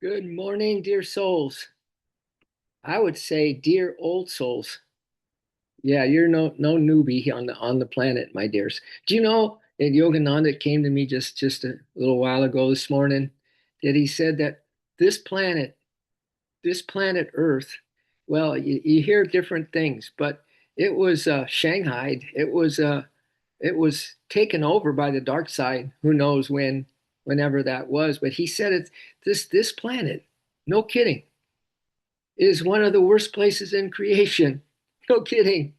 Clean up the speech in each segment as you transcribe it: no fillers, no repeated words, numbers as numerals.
Good morning, dear souls. I would say dear old souls. Yeah, you're no newbie on the planet, my dears. Do you know that Yogananda came to me just a little while ago this morning that he said that this planet, this planet Earth, well, you hear different things, but it was shanghaied. It was taken over by the dark side. Who knows whenever that was? But he said it's this planet. No kidding, is one of the worst places in creation. No kidding.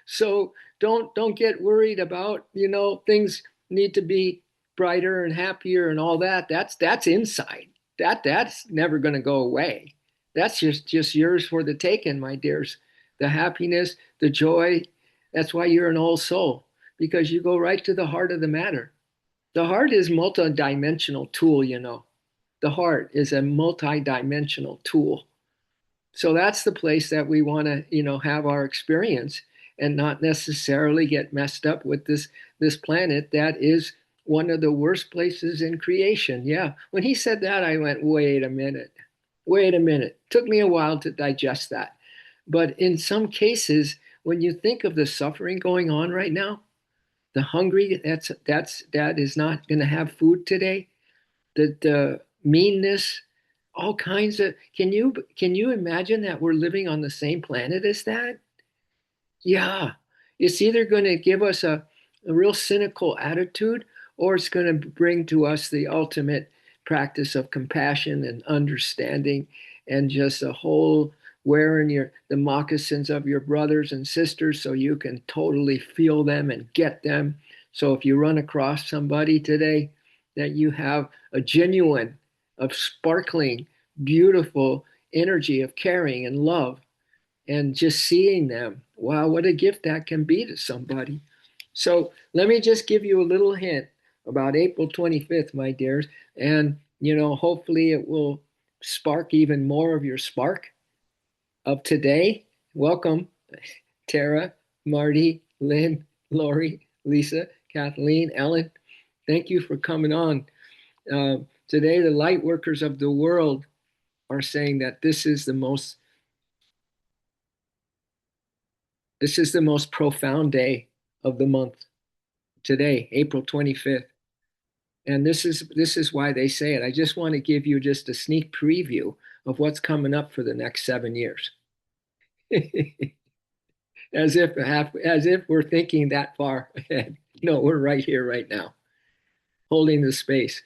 So don't get worried about, things need to be brighter and happier and all that. That's inside. That's never going to go away. That's just yours for the taking, my dears. The happiness, the joy. That's why you're an old soul, because you go right to the heart of the matter. The heart is multi-dimensional tool. The heart is a multi-dimensional tool. So that's the place that we want to, have our experience and not necessarily get messed up with this planet that is one of the worst places in creation. Yeah. When he said that, I went, wait a minute. Wait a minute. Took me a while to digest that. But in some cases, when you think of the suffering going on right now, the hungry that is not going to have food today, the meanness, all kinds of. Can you imagine that we're living on the same planet as that? Yeah, it's either going to give us a real cynical attitude, or it's going to bring to us the ultimate practice of compassion and understanding, and just a whole wearing the moccasins of your brothers and sisters so you can totally feel them and get them. So if you run across somebody today, that you have a genuine, of sparkling, beautiful energy of caring and love, and just seeing them. Wow, what a gift that can be to somebody. So let me just give you a little hint about April 25th, my dears. And, hopefully it will spark even more of your spark of today. Welcome, Tara, Marty, Lynn, Lori, Lisa, Kathleen, Ellen. Thank you for coming on. Today, the light workers of the world are saying that this is the most profound day of the month. Today, April 25th. And this is why they say it. I just want to give you just a sneak preview of what's coming up for the next 7 years. As if we're thinking that far ahead. No, we're right here, right now, holding the space.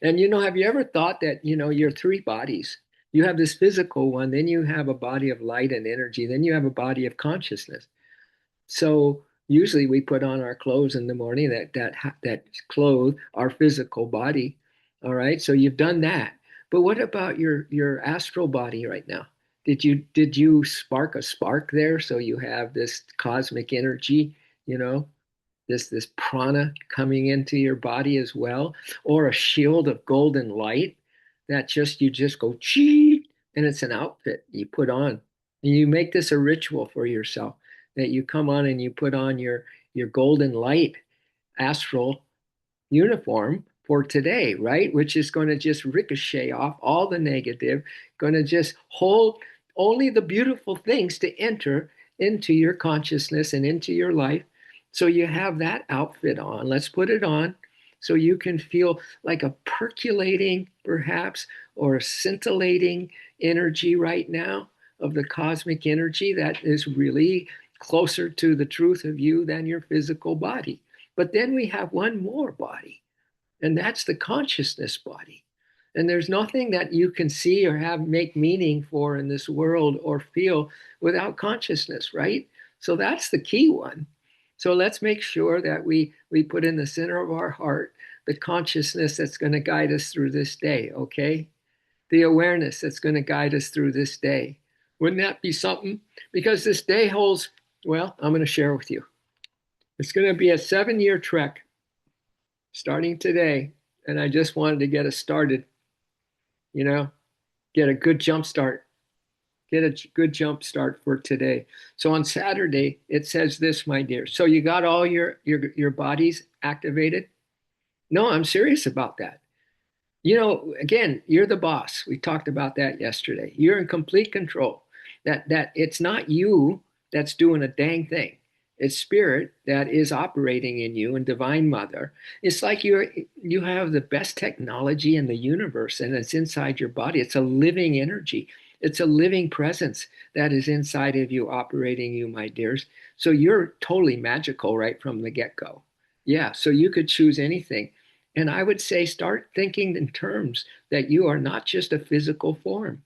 And have you ever thought that, your three bodies? You have this physical one, then you have a body of light and energy, then you have a body of consciousness. So usually we put on our clothes in the morning that clothe our physical body. All right. So you've done that. But what about your astral body right now? Did you spark a spark there so you have this cosmic energy, you know, this prana coming into your body as well, or a shield of golden light that you just go cheat, and it's an outfit you put on. And you make this a ritual for yourself, that you come on and you put on your golden light astral uniform for today, right? Which is going to just ricochet off all the negative, going to just hold only the beautiful things to enter into your consciousness and into your life. So you have that outfit on. Let's put it on so you can feel like a percolating, perhaps, or a scintillating energy right now of the cosmic energy that is really closer to the truth of you than your physical body. But then we have one more body, and that's the consciousness body. And there's nothing that you can see or have make meaning for in this world or feel without consciousness, right? So that's the key one. So let's make sure that we put in the center of our heart the consciousness that's going to guide us through this day, okay? The awareness that's going to guide us through this day. Wouldn't that be something? Because this day holds, well, I'm going to share with you. It's going to be a 7-year trek starting today, and I just wanted to get us started, you know, get a good jump start, get a good jump start for today. So on Saturday, it says this, my dear. So you got all your bodies activated? No, I'm serious about that. Again, you're the boss. We talked about that yesterday. You're in complete control. That it's not you that's doing a dang thing. It's spirit that is operating in you and divine mother. It's like you have the best technology in the universe and it's inside your body. It's a living energy. It's a living presence that is inside of you operating you, my dears. So you're totally magical right from the get-go. Yeah, so you could choose anything. And I would say start thinking in terms that you are not just a physical form,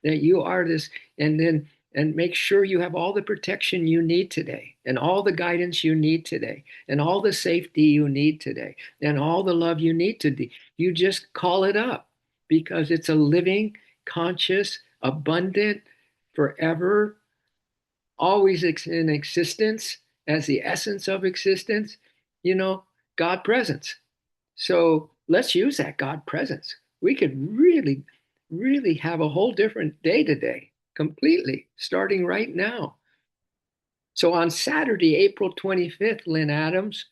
that you are this, and make sure you have all the protection you need today, and all the guidance you need today, and all the safety you need today, and all the love you need today. You just call it up because it's a living, conscious, abundant, forever, always in existence as the essence of existence, God presence. So let's use that God presence. We could really, really have a whole different day today, completely, starting right now. So on Saturday, April 25th, Lynn Adams,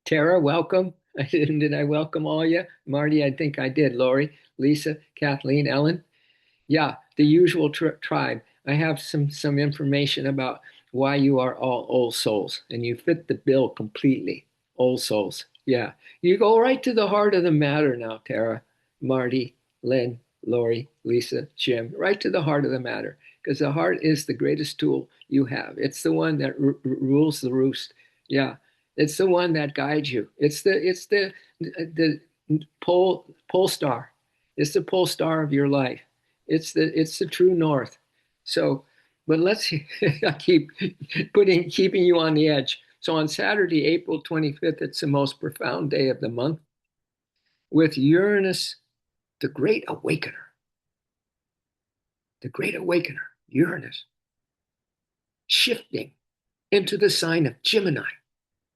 Tara, welcome. Did I welcome all you? Marty, I think I did. Lori, Lisa, Kathleen, Ellen. Yeah, the usual tribe. I have some information about why you are all old souls, and you fit the bill completely. Old souls. Yeah, you go right to the heart of the matter now, Tara, Marty, Lynn, Lori, Lisa, Jim. Right to the heart of the matter, because the heart is the greatest tool you have. It's the one that rules the roost. Yeah, it's the one that guides you. It's the pole star. It's the pole star of your life. It's the true north. So, but let's I keeping you on the edge. So on Saturday, April 25th, it's the most profound day of the month with Uranus, the great awakener, the great awakener, Uranus, shifting into the sign of Gemini,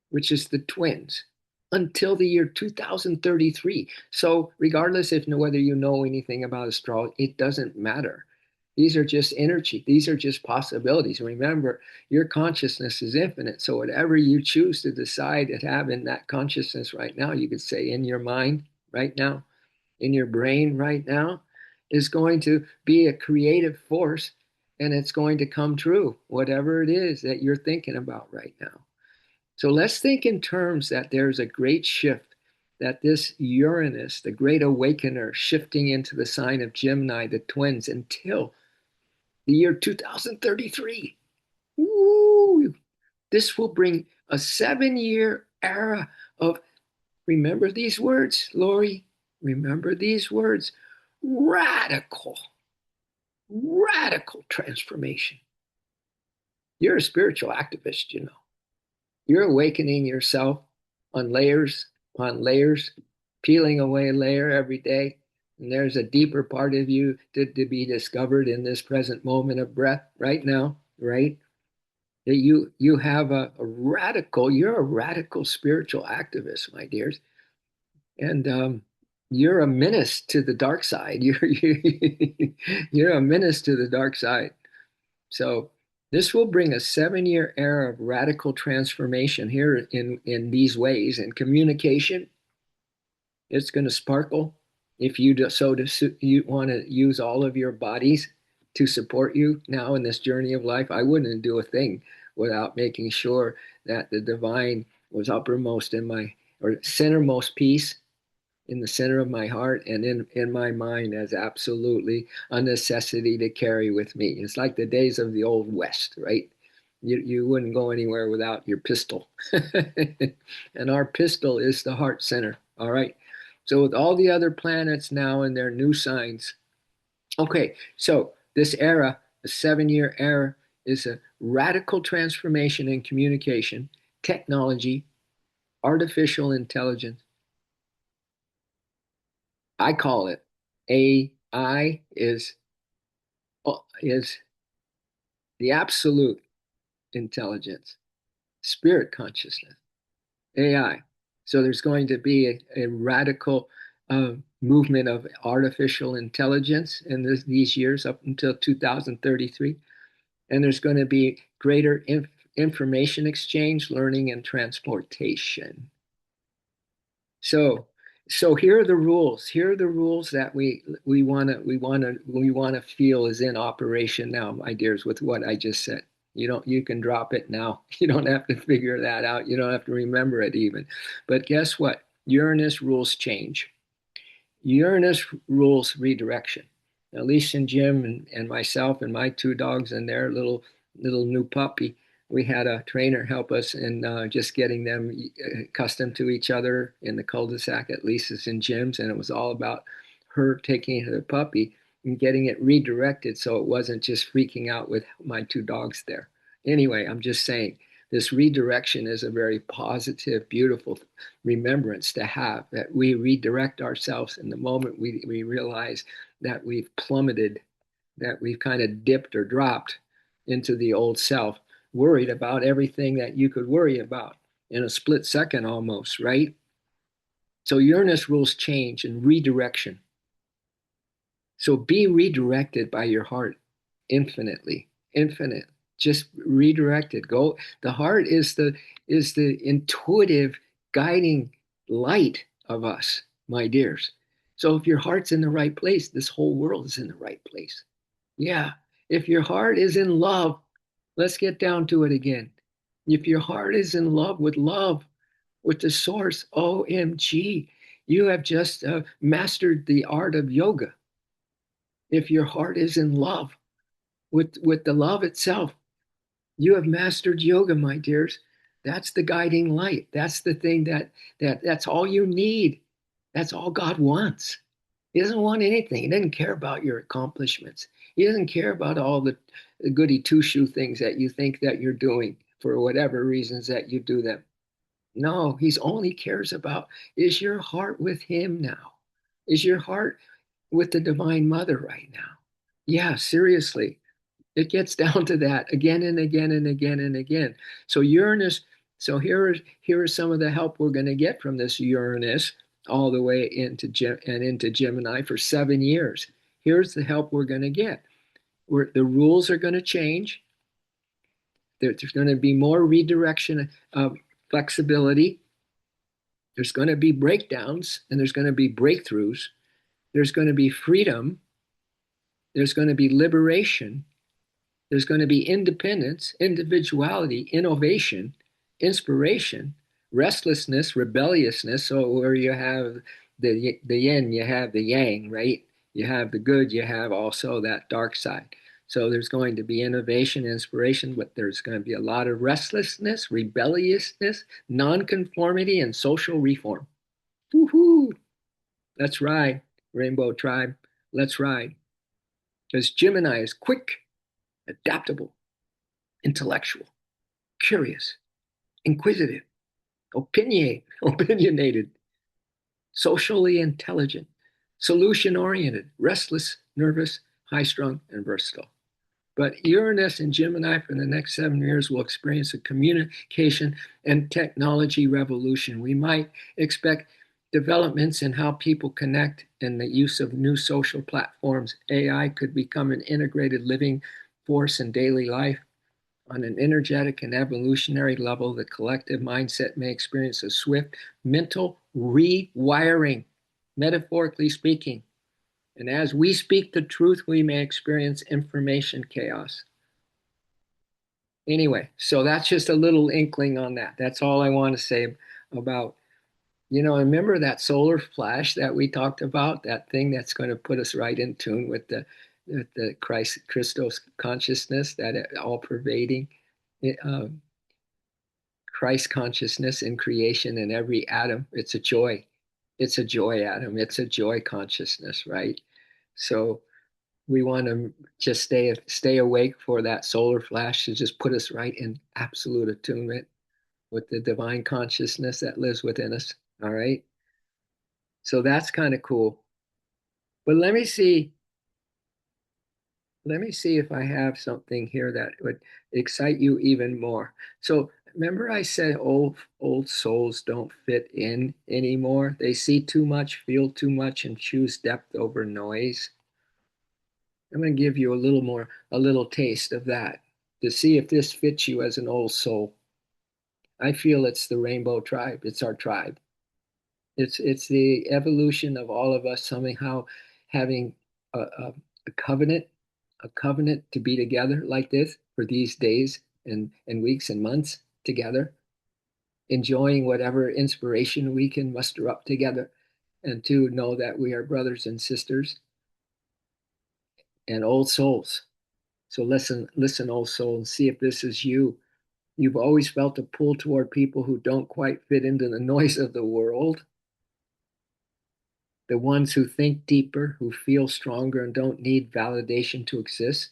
which is the twins, until the year 2033. So, regardless if whether you know anything about astrology, it doesn't matter. These are just energy. These are just possibilities. Remember, your consciousness is infinite. So, whatever you choose to decide to have in that consciousness right now, you could say in your mind right now, in your brain right now, is going to be a creative force and it's going to come true, whatever it is that you're thinking about right now. So let's think in terms that there's a great shift, that this Uranus, the great awakener, shifting into the sign of Gemini, the twins, until the year 2033. Ooh, this will bring a 7-year era of, remember these words, Lori, remember these words, radical, radical transformation. You're a spiritual activist, you know. You're awakening yourself on layers upon layers, peeling away a layer every day. And there's a deeper part of you to be discovered in this present moment of breath right now, right? That you have you're a radical spiritual activist, my dears. And you're a menace to the dark side. You're a menace to the dark side. So this will bring a 7-year era of radical transformation here in these ways. In communication, it's going to sparkle. If you you want to use all of your bodies to support you now in this journey of life, I wouldn't do a thing without making sure that the divine was uppermost in my or centermost piece in the center of my heart and in my mind as absolutely a necessity to carry with me. It's like the days of the old West, right? You wouldn't go anywhere without your pistol. And our pistol is the heart center. All right. So with all the other planets now and their new signs. Okay, so this era, the 7-year era, is a radical transformation in communication, technology, artificial intelligence. I call it AI is the absolute intelligence, spirit consciousness, AI. So there's going to be a radical movement of artificial intelligence in these years up until 2033. And there's going to be greater information exchange, learning, and transportation. So So here are the rules. Here are the rules that we want to feel is in operation now, my dears, with what I just said. You can drop it now. You don't have to figure that out. You don't have to remember it even. But guess what? Uranus rules change. Uranus rules redirection. Now, Lisa and Jim and myself and my two dogs and their little new puppy, we had a trainer help us in just getting them accustomed to each other in the cul-de-sac at Lisa's and Jim's, and it was all about her taking the puppy and getting it redirected so it wasn't just freaking out with my two dogs there. Anyway, I'm just saying this redirection is a very positive, beautiful remembrance to have, that we redirect ourselves in the moment we realize that we've plummeted, that we've kind of dipped or dropped into the old self, worried about everything that you could worry about in a split second almost, right? So Uranus rules change and redirection. So be redirected by your heart infinitely, infinite. Just redirected. Go. The heart is the intuitive guiding light of us, my dears. So if your heart's in the right place, this whole world is in the right place. Yeah. If your heart is in love, let's get down to it again. If your heart is in love, with the source, OMG, you have just mastered the art of yoga. If your heart is in love with the love itself, you have mastered yoga, my dears. That's the guiding light. That's the thing that's all you need. That's all God wants. He doesn't want anything. He doesn't care about your accomplishments. He doesn't care about all the goody two shoe things that you think that you're doing for whatever reasons that you do them. No, he's only cares about, is your heart with him now? Is your heart with the Divine Mother right now? Yeah, seriously. It gets down to that again and again and again and again. So Uranus, so here is some of the help we're going to get from this Uranus all the way into Gemini for 7 years. Here's the help we're going to get. The rules are going to change. There's going to be more redirection of flexibility. There's going to be breakdowns and there's going to be breakthroughs. There's going to be freedom. There's going to be liberation. There's going to be independence, individuality, innovation, inspiration, restlessness, rebelliousness. So where you have the yin, you have the yang, right? You have the good, you have also that dark side. So there's going to be innovation, inspiration, but there's going to be a lot of restlessness, rebelliousness, nonconformity, and social reform. Woohoo! Let's ride, Rainbow Tribe. Let's ride. Because Gemini is quick, adaptable, intellectual, curious, inquisitive, opinionated, socially intelligent, solution oriented, restless, nervous, high strung, and versatile. But Uranus and Gemini for the next 7 years will experience a communication and technology revolution. We might expect developments in how people connect and the use of new social platforms. AI could become an integrated living force in daily life. On an energetic and evolutionary level, the collective mindset may experience a swift mental rewiring, metaphorically speaking. And as we speak the truth, we may experience information chaos. Anyway, so that's just a little inkling on that. That's all I want to say about, remember that solar flash that we talked about, that thing that's going to put us right in tune with the Christos consciousness, that all pervading uh, Christ consciousness in creation in every atom. It's a joy. It's a joy atom. It's a joy consciousness, right? So we want to just stay awake for that solar flash to just put us right in absolute attunement with the divine consciousness that lives within us. All right. So that's kind of cool. But let me see if I have something here that would excite you even more. So remember I said old souls don't fit in anymore. They see too much, feel too much, and choose depth over noise. I'm going to give you a little taste of that to see if this fits you as an old soul. I feel it's the Rainbow Tribe. It's our tribe. It's the evolution of all of us somehow having a covenant, a covenant to be together like this for these days and weeks and months together, enjoying whatever inspiration we can muster up together, and to know that we are brothers and sisters and old souls. So listen, listen, old soul, and see if this is you. You've always felt a pull toward people who don't quite fit into the noise of the world, the ones who think deeper, who feel stronger, and don't need validation to exist.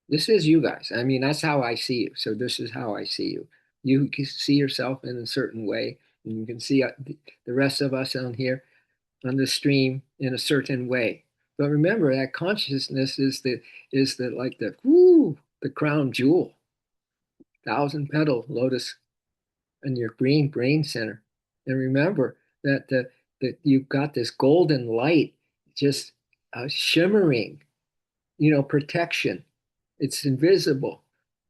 This is you guys. I mean, that's how I see you. So this is how I see you. You can see yourself in a certain way, and you can see the rest of us on here on the stream in a certain way. But remember that consciousness is the like the whoo, the crown jewel, thousand petal lotus in your green brain center. And remember that you've got this golden light just shimmering, protection. It's invisible,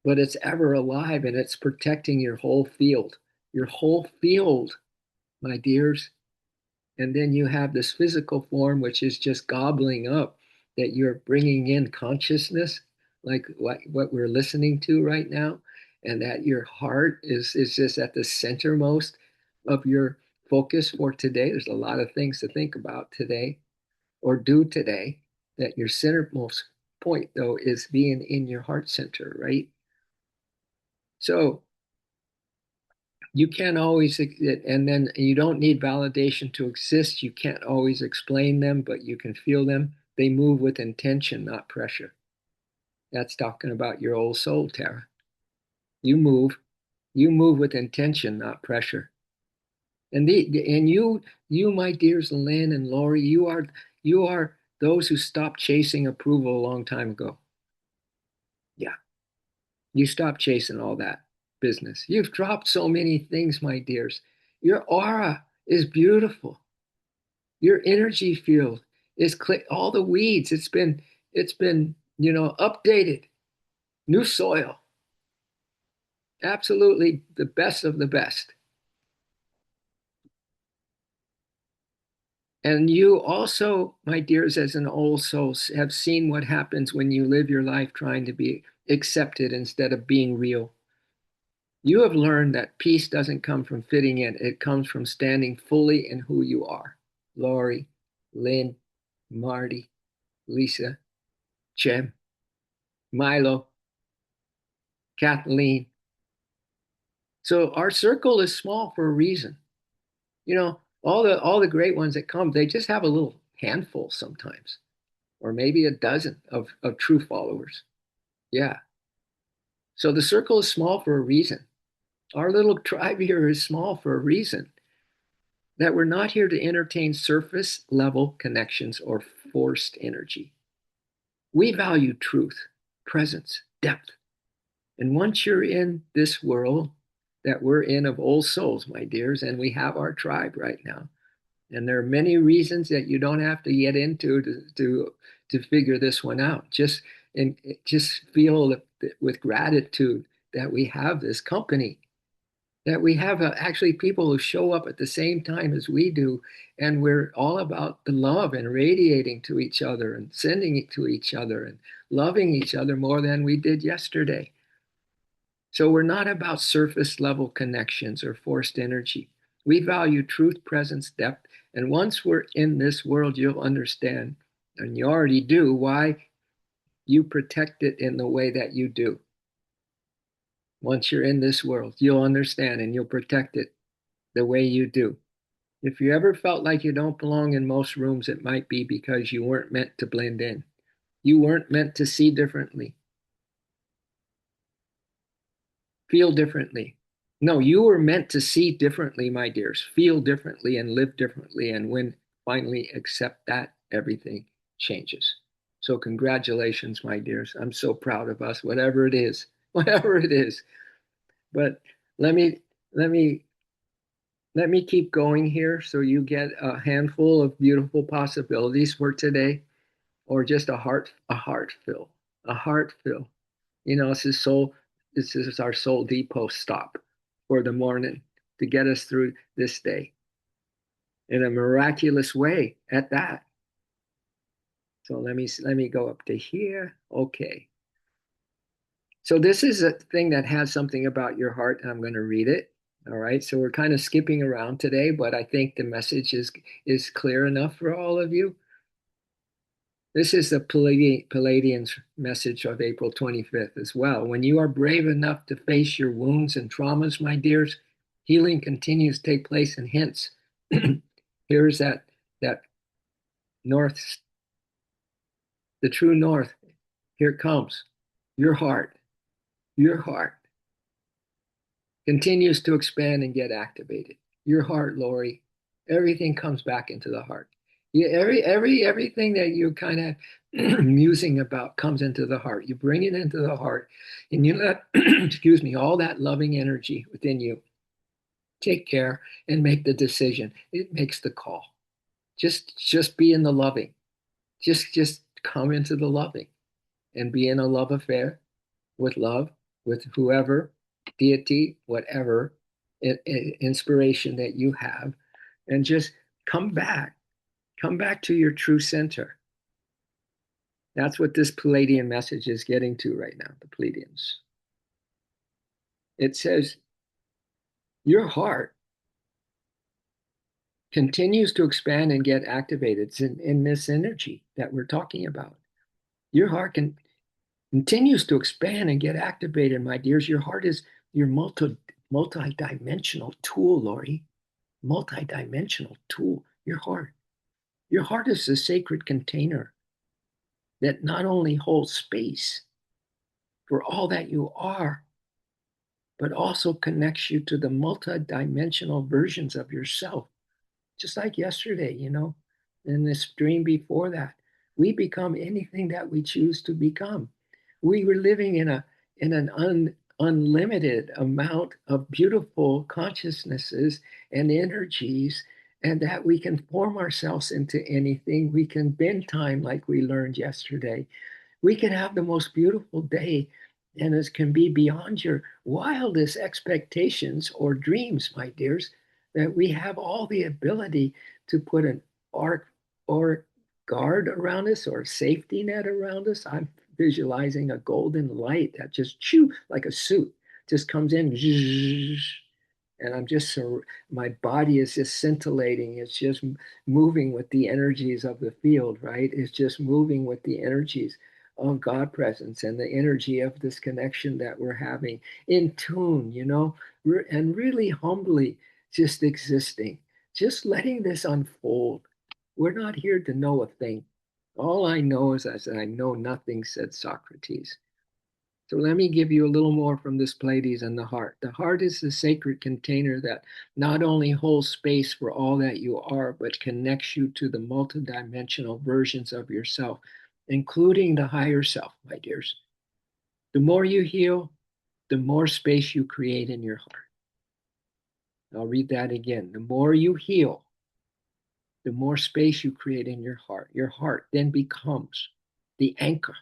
but it's ever alive and it's protecting your whole field, my dears. And then you have this physical form, which is just gobbling up that you're bringing in consciousness, like what we're listening to right now. And that your heart is just at the centermost of your focus for today. There's a lot of things to think about today or do today. That your centermost point, though, is being in your heart center, right? So you can't always, and then you don't need validation to exist. You can't always explain them, but you can feel them. They move with intention, not pressure. That's talking about your old soul, Tara. You move, you move with intention, not pressure. And you, my dears, Lynn and Lori, you are those who stopped chasing approval a long time ago. Yeah, you stopped chasing all that business. You've dropped so many things, my dears. Your aura is beautiful. Your energy field is all the weeds. It's been updated. New soil. Absolutely the best of the best. And you also, my dears, as an old soul, have seen what happens when you live your life trying to be accepted instead of being real. You have learned that peace doesn't come from fitting in, it comes from standing fully in who you are. Lori, Lynn, Marty, Lisa, Jem, Milo, Kathleen. So our circle is small for a reason. All the great ones that come, they just have a little handful sometimes, or maybe a dozen of true followers. Yeah. So the circle is small for a reason. Our little tribe here is small for a reason. That we're not here to entertain surface level connections or forced energy. We value truth, presence, depth. And once you're in this world that we're in of old souls, my dears, and we have our tribe right now. And there are many reasons that you don't have to get into to figure this one out. Just feel with gratitude that we have this company, that we have actually people who show up at the same time as we do, and we're all about the love and radiating to each other and sending it to each other and loving each other more than we did yesterday. So we're not about surface level connections or forced energy. We value truth, presence, depth. And once we're in this world, you'll understand, and you already do, why you protect it in the way that you do. Once you're in this world, you'll understand and you'll protect it the way you do. If you ever felt like you don't belong in most rooms, it might be because you weren't meant to blend in. You weren't meant to see differently, feel differently. No, you were meant to see differently, my dears, feel differently and live differently. And when finally accept that, everything changes. So congratulations, my dears. I'm so proud of us, whatever it is, whatever it is. But let me let me let me keep going here so you get a handful of beautiful possibilities for today, or just a heart fill, a heart fill. This is our soul depot stop for the morning to get us through this day. in a miraculous way at that. So let me go up to here. Okay. So this is a thing that has something about your heart, and I'm going to read it. All right. So we're kind of skipping around today, but I think the message is clear enough for all of you. This is the Palladian's message of April 25th as well. When you are brave enough to face your wounds and traumas, my dears, healing continues to take place. And hence, here's that north, the true north. Here it comes. Your heart. Your heart continues to expand and get activated. Your heart, Lori, everything comes back into the heart. Yeah, everything that you're kind of musing about comes into the heart. You bring it into the heart, and you let, excuse me, all that loving energy within you take care and make the decision. It makes the call. Just be in the loving. Just come into the loving and be in a love affair with love, with whoever, deity, whatever inspiration that you have, and just come back. Come back to your true center. That's what this Palladian message is getting to right now, the Pleiadians. It says, your heart continues to expand and get activated. It's in this energy that we're talking about. Your heart continues to expand and get activated, my dears. Your heart is your multi-dimensional tool, Lori. Multi-dimensional tool. Your heart. Your heart is the sacred container that not only holds space for all that you are, but also connects you to the multi-dimensional versions of yourself. Just like yesterday, in this dream before that, we become anything that we choose to become. We were living in an unlimited amount of beautiful consciousnesses and energies, and that we can form ourselves into anything. We can bend time like we learned yesterday. We can have the most beautiful day, and it can be beyond your wildest expectations or dreams, my dears, that we have all the ability to put an arc or guard around us or safety net around us. I'm visualizing a golden light that just like a suit just comes in, and I'm just so, my body is just scintillating. It's just moving with the energies of the field, right? It's just moving with the energies of God presence and the energy of this connection that we're having in tune, and really humbly just existing, just letting this unfold. We're not here to know a thing. All I know is that I know nothing, said Socrates. So let me give you a little more from this Pleiades and the heart. The heart is the sacred container that not only holds space for all that you are, but connects you to the multidimensional versions of yourself, including the higher self, my dears. The more you heal, the more space you create in your heart. I'll read that again. The more you heal, the more space you create in your heart. Your heart then becomes the anchor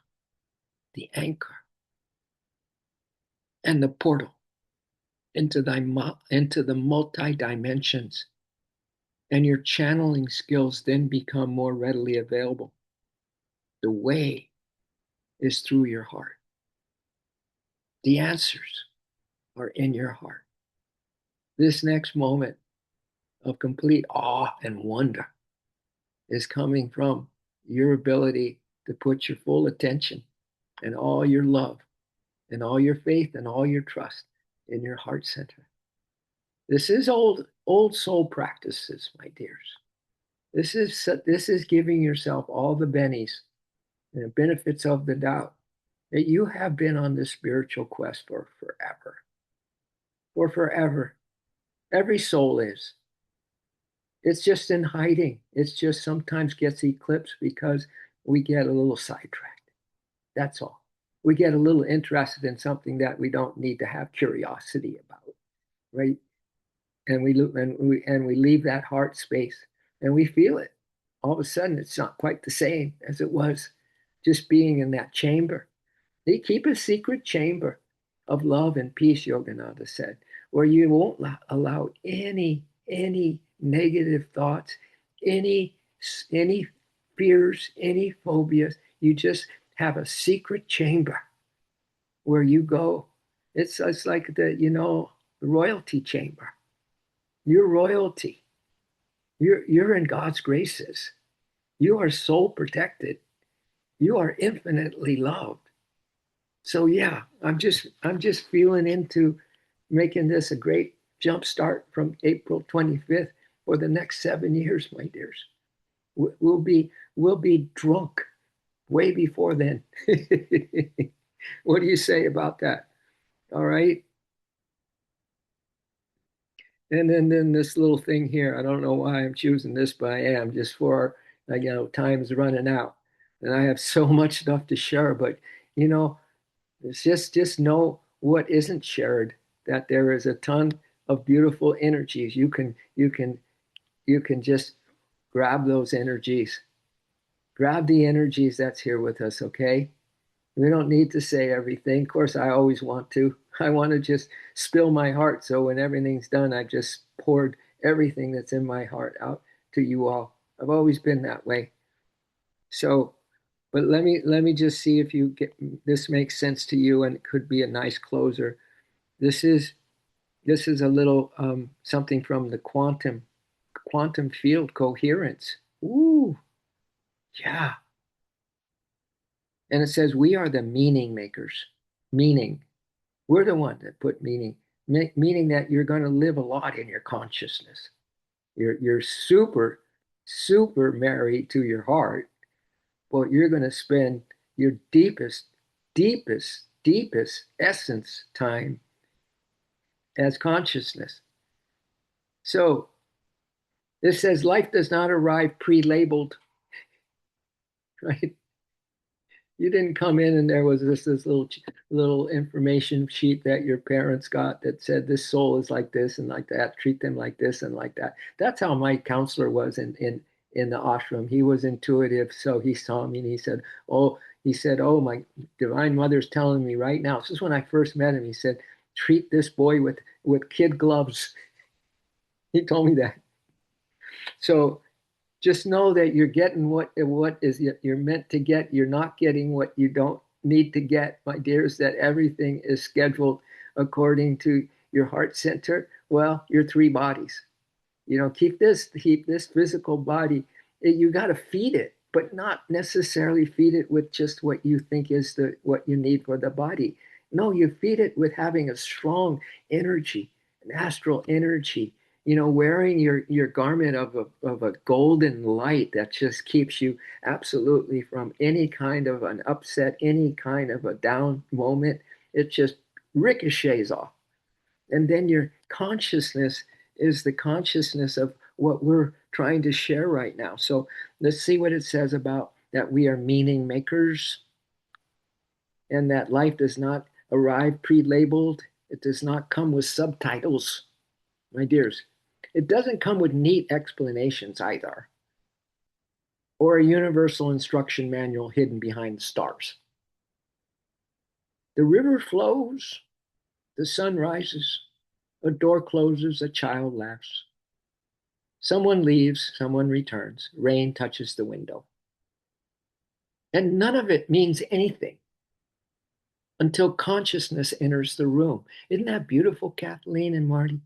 and the portal into the multi dimensions, and your channeling skills then become more readily available. The way is through your heart. The answers are in your heart. This next moment of complete awe and wonder is coming from your ability to put your full attention and all your love and all your faith and all your trust in your heart center. This is old soul practices, my dears. This is giving yourself all the bennies and the benefits of the doubt that you have been on this spiritual quest for forever. For forever. Every soul is. It's just in hiding. It's just sometimes gets eclipsed because we get a little sidetracked. That's all. We get a little interested in something that we don't need to have curiosity about, right? And we leave that heart space, and we feel it. All of a sudden, it's not quite the same as it was just being in that chamber. They keep a secret chamber of love and peace, Yogananda said, where you won't allow any negative thoughts, any any fears, any phobias. You just have a secret chamber where you go. It's like the royalty chamber. You're royalty. You're in God's graces. You are soul protected. You are infinitely loved. So yeah, I'm just feeling into making this a great jump start from April 25th for the next 7 years, my dears. We'll be drunk way before then. What do you say about that? All right. And then this little thing here, I don't know why I'm choosing this, but I am just for time's running out, and I have so much stuff to share. But you know, it's just know what isn't shared. That there is a ton of beautiful energies. You can just grab those energies. Grab the energies that's here with us. Okay. We don't need to say everything. Of course, I always want to. I want to just spill my heart. So when everything's done, I just poured everything that's in my heart out to you all. I've always been that way. So, but let me just see if you get this makes sense to you, and it could be a nice closer. This is this is a little something from the quantum field coherence. Ooh, yeah. And it says we are the meaning makers. Meaning. We're the one that put meaning, meaning that you're going to live a lot in your consciousness. You're super, super married to your heart, but you're going to spend your deepest, deepest, deepest essence time as consciousness. So this says life does not arrive pre-labeled, right? You didn't come in and there was this little information sheet that your parents got that said this soul is like this and like that, treat them like this and like that. That's how my counselor was in the ashram. He was intuitive, so he saw me and he said, oh, my divine mother's telling me right now. This is when I first met him. He said, treat this boy with kid gloves. He told me that. So just know that you're getting what is you're meant to get. You're not getting what you don't need to get, my dears. That everything is scheduled according to your heart center. Well, your three bodies. Keep this physical body. You got to feed it, but not necessarily feed it with just what you think is what you need for the body. No, you feed it with having a strong energy, an astral energy. Wearing your garment of a golden light that just keeps you absolutely from any kind of an upset, any kind of a down moment. It just ricochets off. And then your consciousness is the consciousness of what we're trying to share right now. So let's see what it says about that we are meaning makers and that life does not arrive pre-labeled. It does not come with subtitles, my dears. It doesn't come with neat explanations either, or a universal instruction manual hidden behind the stars. The river flows, the sun rises, a door closes, a child laughs. Someone leaves, someone returns. Rain touches the window. And none of it means anything until consciousness enters the room. Isn't that beautiful, Kathleen and Marty?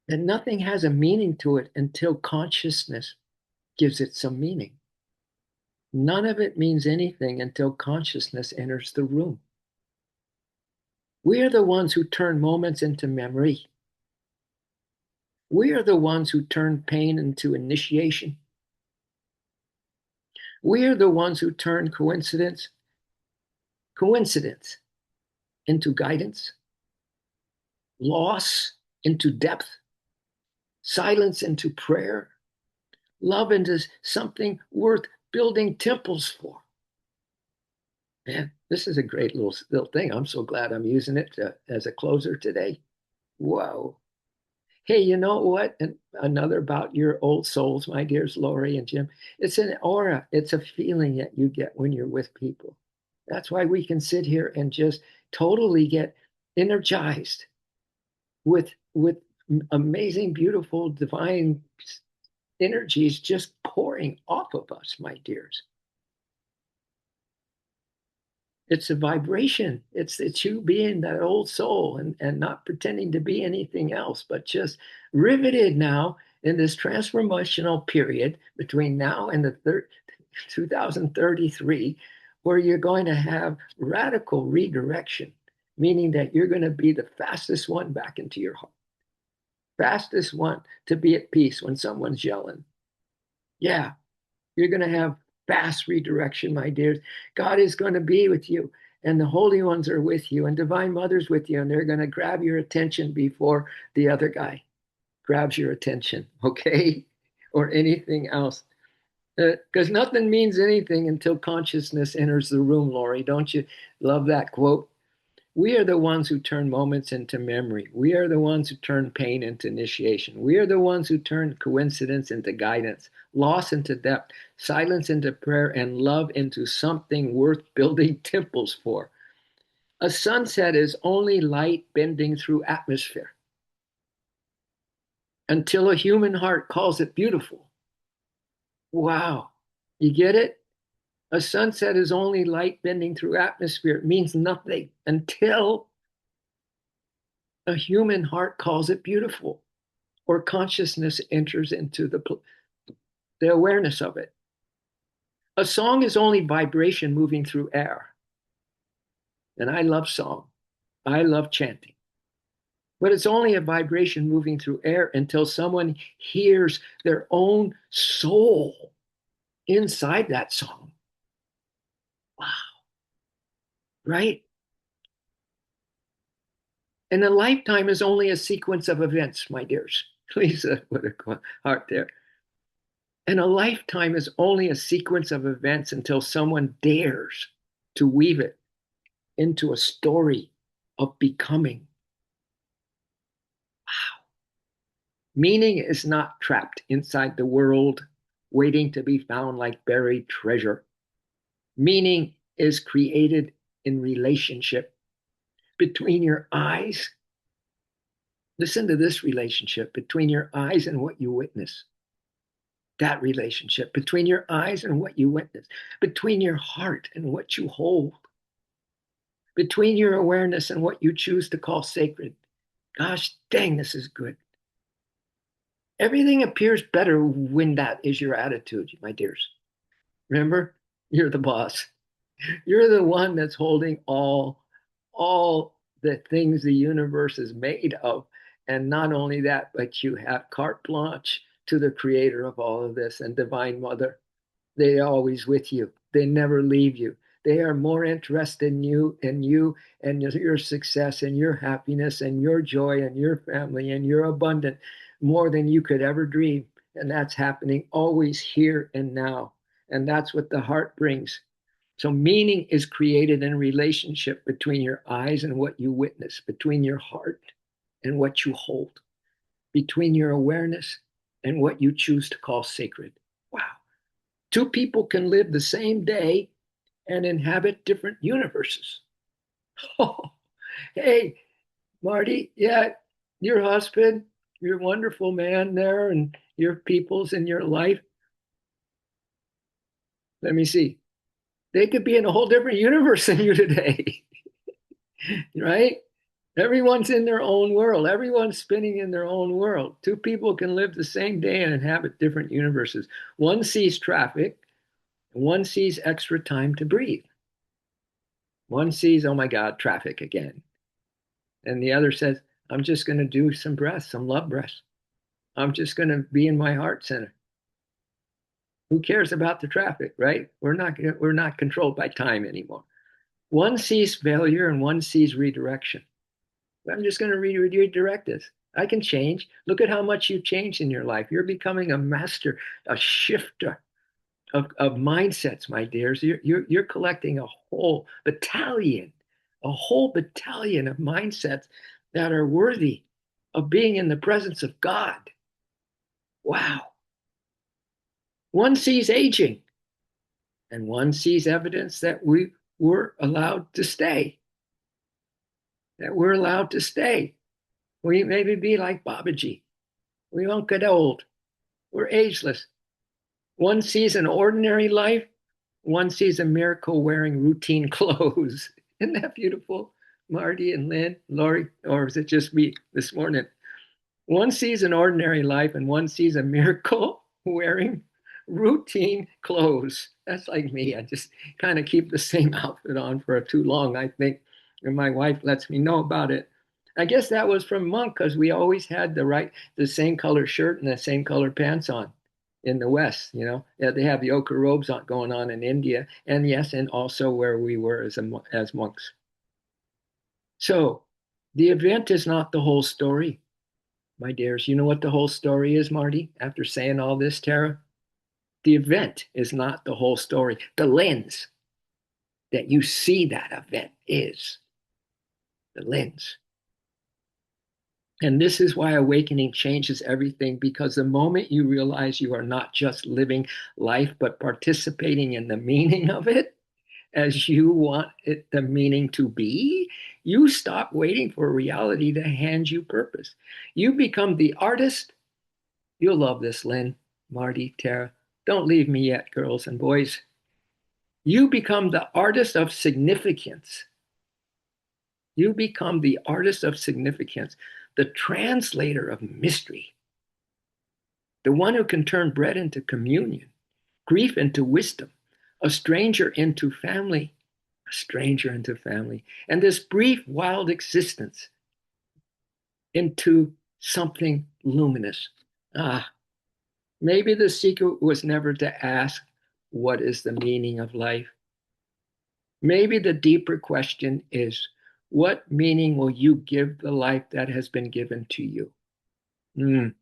That nothing has a meaning to it until consciousness gives it some meaning. None of it means anything until consciousness enters the room. We are the ones who turn moments into memory. We are the ones who turn pain into initiation. We are the ones who turn coincidence into guidance, loss into depth, silence into prayer, love into something worth building temples for. Man, this is a great little thing. I'm so glad I'm using it as a closer today. Whoa. Hey, you know what? And another about your old souls, my dears Lori and Jim. It's an aura. It's a feeling that you get when you're with people. That's why we can sit here and just totally get energized with amazing, beautiful, divine energies just pouring off of us, my dears. It's a vibration. It's you being that old soul and not pretending to be anything else, but just riveted now in this transformational period between now and the 2033, where you're going to have radical redirection, meaning that you're going to be the fastest one back into your heart, fastest one to be at peace when someone's yelling. Yeah, you're going to have fast redirection, my dears. God is going to be with you, and the holy ones are with you, and divine mother's with you, and they're going to grab your attention before the other guy grabs your attention, okay? Or anything else. Because nothing means anything until consciousness enters the room, Lori. Don't you love that quote? We are the ones who turn moments into memory. We are the ones who turn pain into initiation. We are the ones who turn coincidence into guidance, loss into depth, silence into prayer, and love into something worth building temples for. A sunset is only light bending through atmosphere until a human heart calls it beautiful. Wow. You get it? A sunset is only light bending through atmosphere. It means nothing until a human heart calls it beautiful, or consciousness enters into the awareness of it. A song is only vibration moving through air. And I love song. I love chanting. But it's only a vibration moving through air until someone hears their own soul inside that song. Wow. Right? And a lifetime is only a sequence of events, my dears. Lisa with a heart there. And a lifetime is only a sequence of events until someone dares to weave it into a story of becoming. Wow. Meaning is not trapped inside the world, waiting to be found like buried treasure. Meaning is created in relationship between your eyes. Listen to this relationship between your eyes and what you witness. That relationship between your eyes and what you witness, between your heart and what you hold, between your awareness and what you choose to call sacred. Gosh dang, this is good. Everything appears better when that is your attitude, my dears. Remember, you're the boss. You're the one that's holding all the things the universe is made of. And not only that, but you have carte blanche to the creator of all of this and divine mother. They're always with you. They never leave you. They are more interested in you and your success and your happiness and your joy and your family and your abundance more than you could ever dream. And that's happening always here and now. And that's what the heart brings. So meaning is created in a relationship between your eyes and what you witness, between your heart and what you hold, between your awareness and what you choose to call sacred. Wow. Two people can live the same day and inhabit different universes. Oh, hey, Marty, yeah, your husband, your wonderful man there, and your peoples in your life. Let me see. They could be in a whole different universe than you today, right? Everyone's in their own world. Everyone's spinning in their own world. Two people can live the same day and inhabit different universes. One sees traffic, and one sees extra time to breathe. One sees, oh my God, traffic again. And the other says, I'm just going to do some breaths, some love breaths. I'm just going to be in my heart center. Who cares about the traffic, right? We're not controlled by time anymore. One sees failure and one sees redirection. I'm just going to redirect this. I can change. Look at how much you've changed in your life. You're becoming a master, a shifter of mindsets, my dears. You're collecting a whole battalion of mindsets that are worthy of being in the presence of God. Wow. One sees aging, and one sees evidence that we were allowed to stay, that we're allowed to stay. We maybe be like Babaji. We won't get old. We're ageless. One sees an ordinary life, one sees a miracle wearing routine clothes. Isn't that beautiful? Marty and Lynn, Lori, or is it just me this morning? One sees an ordinary life and one sees a miracle wearing routine clothes. That's like me. I just kind of keep the same outfit on for too long, I think. And my wife lets me know about it. I guess that was from Monk because we always had the same color shirt and the same color pants on in the West. Yeah, they have the ochre robes going on in India, and yes, and also where we were as monks. So the event is not the whole story. My dears, you know what the whole story is, Marty, after saying all this, Tara? The event is not the whole story. The lens that you see that event is the lens. And this is why awakening changes everything, because the moment you realize you are not just living life, but participating in the meaning of it as you want it, the meaning to be, you stop waiting for reality to hand you purpose. You become the artist. You'll love this, Lynn, Marty, Tara. Don't leave me yet, girls and boys. You become the artist of significance. You become the artist of significance, the translator of mystery, the one who can turn bread into communion, grief into wisdom, a stranger into family, a stranger into family, and this brief, wild existence into something luminous. Ah, maybe the secret was never to ask, what is the meaning of life? Maybe the deeper question is, what meaning will you give the life that has been given to you? Mm.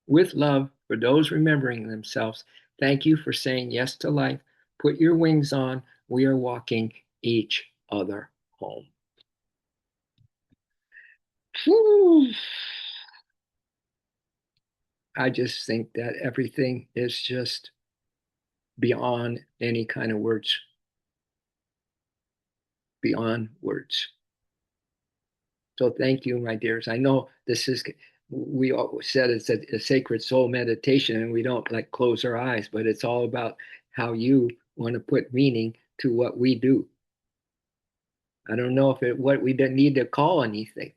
With love for those remembering themselves, thank you for saying yes to life. Put your wings on. We are walking each other home. Whew. I just think that everything is just beyond any kind of words, beyond words. So thank you, my dears. I know we said it's a sacred soul meditation and we don't like close our eyes, but it's all about how you want to put meaning to what we do. I don't know what we don't need to call anything.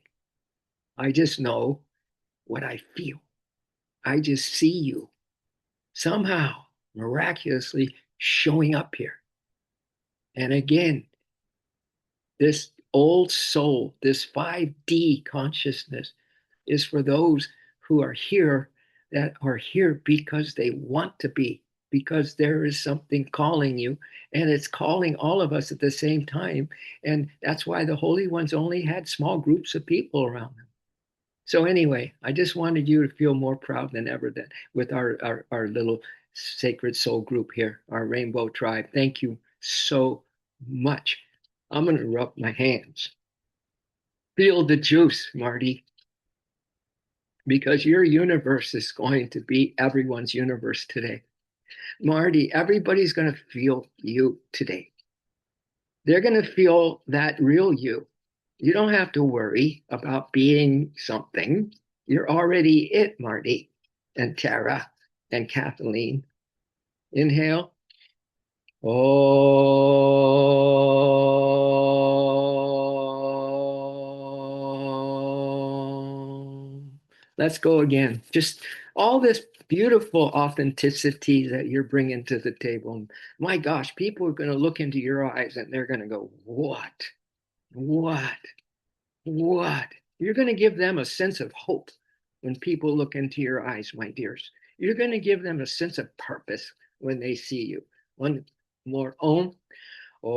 I just know what I feel. I just see you somehow miraculously showing up here. And again, this old soul, this 5D consciousness is for those who are here that are here because they want to be, because there is something calling you, and it's calling all of us at the same time. And that's why the Holy Ones only had small groups of people around them. So anyway, I just wanted you to feel more proud than ever that with our little sacred soul group here, our rainbow tribe. Thank you so much. I'm going to rub my hands. Feel the juice, Marty, because your universe is going to be everyone's universe today. Marty, everybody's going to feel you today. They're going to feel that real you. You don't have to worry about being something. You're already it, Marty and Tara and Kathleen. Inhale. Oh. Let's go again. Just all this beautiful authenticity that you're bringing to the table. My gosh, people are going to look into your eyes and they're going to go, what? What? What? You're going to give them a sense of hope when people look into your eyes, my dears. You're going to give them a sense of purpose when they see you. One more Om. Om.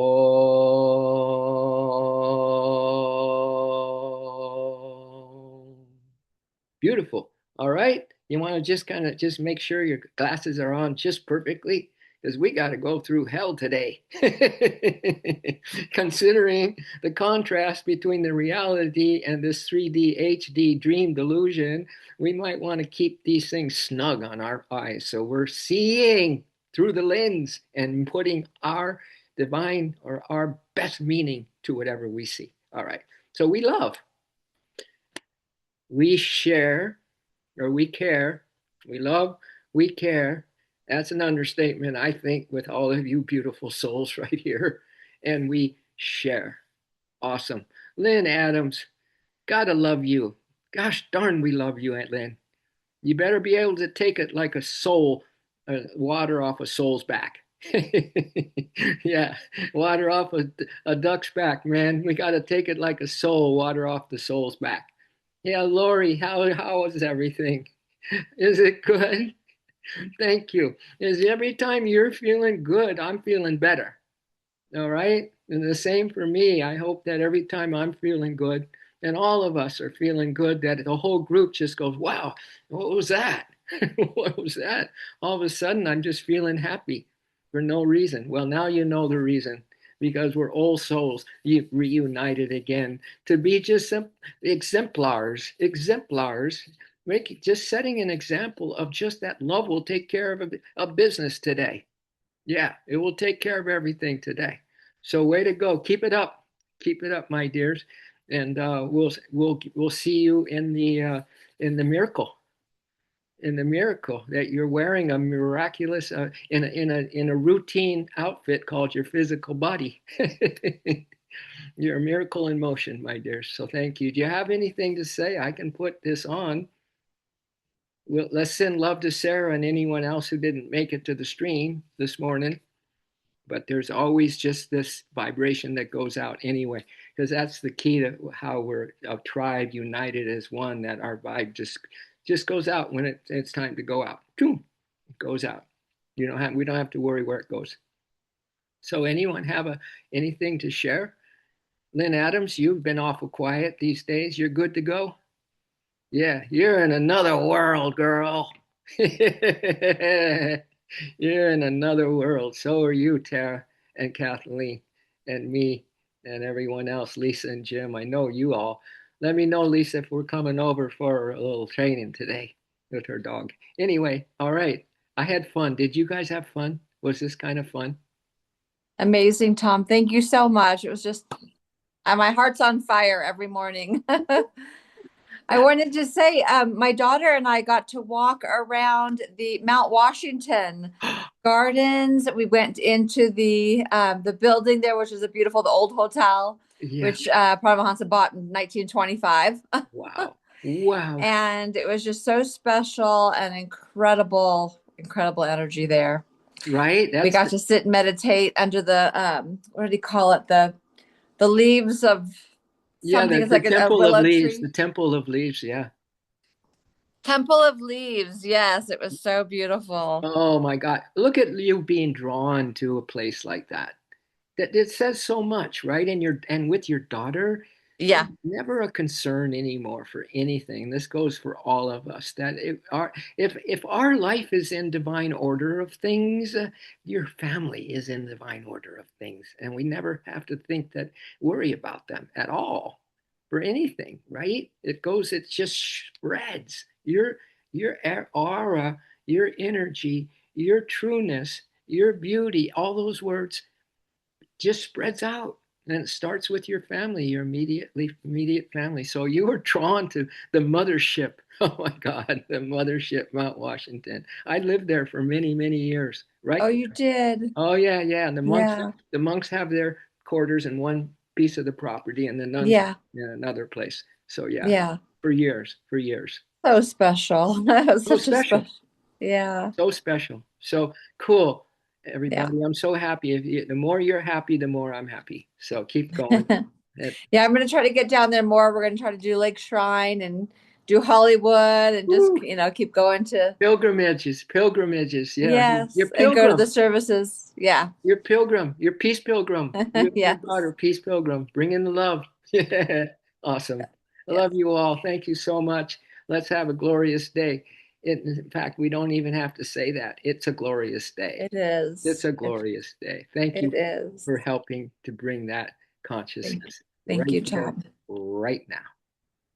Beautiful. All right. You want to just kind of just make sure your glasses are on just perfectly because we got to go through hell today. Considering the contrast between the reality and this 3D HD dream delusion, we might want to keep these things snug on our eyes. So we're seeing through the lens and putting our divine or our best meaning to whatever we see. All right. So we love. we share, or we care, we love, we care. That's an understatement, I think, with all of you beautiful souls right here. And we share. Awesome. Lynn Adams, gotta love you. Gosh darn, we love you, Aunt Lynn. You better be able to take it like a soul, water off a soul's back. Yeah, water off a duck's back, man. We got to take it like a soul, water off the soul's back. Yeah, Lori, how is everything? Is it good? Thank you. Is every time you're feeling good, I'm feeling better. All right. And the same for me. I hope that every time I'm feeling good and all of us are feeling good, that the whole group just goes, wow, what was that? What was that? All of a sudden, I'm just feeling happy for no reason. Well, now you know the reason because we're old souls reunited again to be just some exemplars. Make just setting an example of just that love will take care of a business today. Yeah, it will take care of everything today. So way to go. Keep it up. Keep it up, my dears. And we'll see you in the miracle. In the miracle that you're wearing a miraculous in a routine outfit called your physical body. You're a miracle in motion, my dears. So thank you. Do you have anything to say? I can put this on. Well, let's send love to Sarah and anyone else who didn't make it to the stream this morning. But there's always just this vibration that goes out anyway, because that's the key to how we're a tribe united as one. That our vibe just goes out when it's time to go out. Boom, it goes out. We don't have to worry where it goes. So anyone have anything to share? Lynn Adams, you've been awful quiet these days. You're good to go. Yeah, you're in another world, girl. You're in another world. So are you, Tara and Kathleen and me and everyone else, Lisa and Jim. I know you all. Let me know, Lisa, if we're coming over for a little training today with her dog. Anyway, all right. I had fun. Did you guys have fun? Was this kind of fun? Amazing, Tom. Thank you so much. It was just my heart's on fire every morning. I wanted to say, my daughter and I got to walk around the Mount Washington Gardens. We went into the building there, which is a beautiful, the old hotel, Yeah. which Paramahansa bought in 1925. Wow. Wow. And it was just so special and incredible, incredible energy there. Right? We got to sit and meditate under the what do you call it? The leaves of Yeah, something. It's the like a Temple of willow Leaves, tree. the Temple of Leaves, yeah. Temple of Leaves. Yes, it was so beautiful. Oh my God. Look at you being drawn to a place like that. That it says so much, right? And with your daughter, Yeah. never a concern anymore for anything. This goes for all of us. That if our life is in divine order of things, your family is in divine order of things, and we never have to worry about them at all for anything, right? It just spreads. Your aura, your energy, your trueness, your beauty, all those words just spreads out. And it starts with your family, your immediate family. So you were drawn to the mothership. Oh my God, the mothership, Mount Washington. I lived there for many, many years. Oh, Right you there. did. Oh yeah, yeah. And Yeah. the monks have their quarters in one piece of the property, and the nuns Yeah. in another place. So yeah, Yeah. for years, for years. So special. That was So such a special. special. Yeah. So special. So cool, Yeah. everybody. I'm so happy. The more you're happy, the more I'm happy. So keep going. It, Yeah, I'm gonna try to get down there more. We're gonna try to do Lake Shrine and do Hollywood and just, woo, keep going to, pilgrimages, pilgrimages. Yeah, you're yes, and go to the pilgrim. services. Yeah. You're pilgrim. You're peace pilgrim. You and your Yes. daughter, peace pilgrim. Bring in the love. Yeah, awesome. I Yes. love you all. Thank you so much. Let's have a glorious day. In fact, we don't even have to say that. It's a glorious day. It It's is. a It glorious day. Thank it you is. for helping to bring that Thank, consciousness thank right you, here, Tom. right now.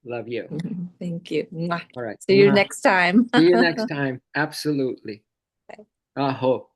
Love you. Thank you. Mwah. All right. See you next time. See you next time. Absolutely. Aho.